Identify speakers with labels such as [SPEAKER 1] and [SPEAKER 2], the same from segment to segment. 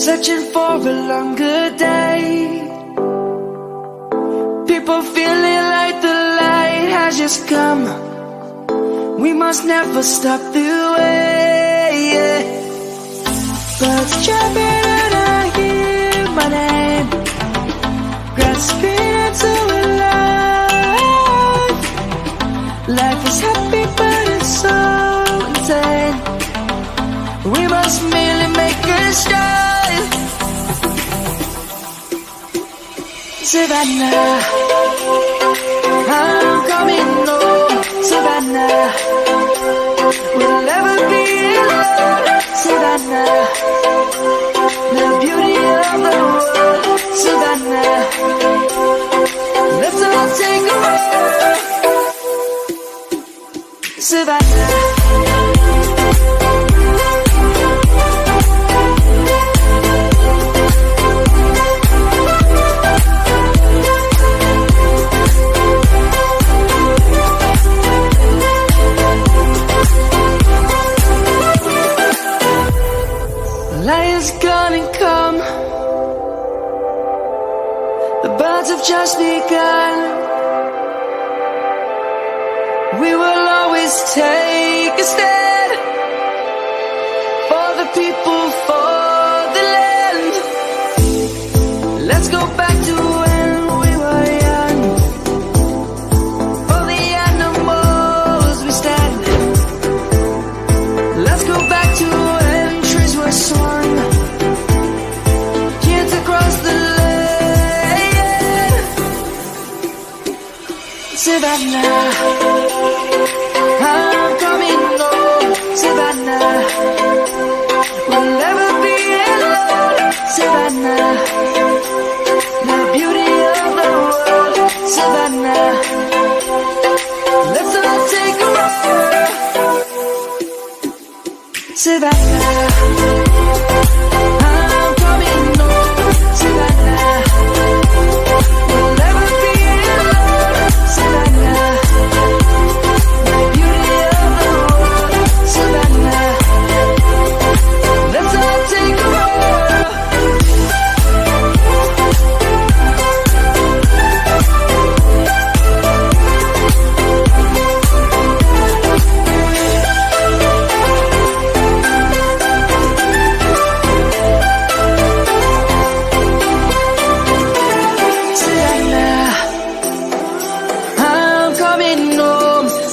[SPEAKER 1] searching for a longer day. People feeling like the light has just come. We must never stop the way. Birds jumping and I hear my name, grasping into a life. Life is happy but it's so insane. We must merely make a start. Savannah, I'm coming home. Savannah, we'll never be alone. Savannah, the beauty of the world. Savannah, let's all take a ride. Savannah, lion's gonna come. The birds have just begun. We will always take a stand for the people, for the land. Let's go back to when we were young. For the animals we stand. Let's go back to when trees were swung, kids across the land. Savannah, I'm coming home. Savannah, we'll never be alone. Savannah, the beauty of the world. Savannah, let's all take a ride. Savannah, I'm coming home. Savannah, we'll never be alone. Savannah, the beauty of the world. Savannah, let's all take a ride.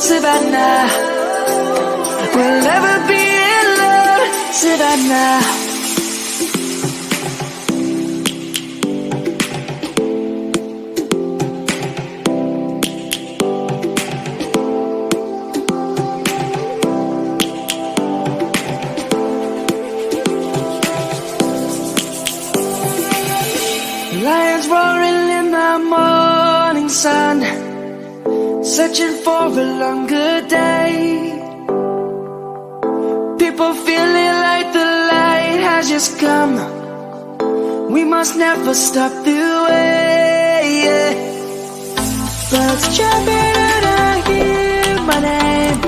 [SPEAKER 1] Savannah, we'll never be alone. Savannah, lions roaring in the morning sun, searching for a longer day. People feeling like the light has just come. We must never stop the way. Birds jumping and I hear my name,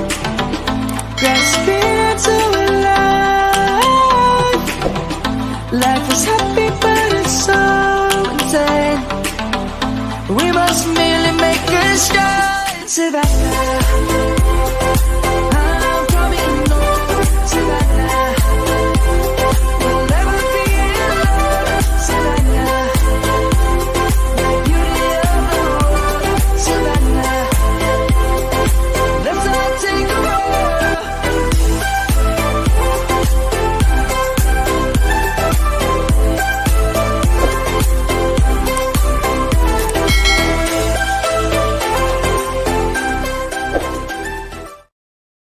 [SPEAKER 1] grasping into a life. Life is happy but it's so insane. We must merely make a start. Savannah,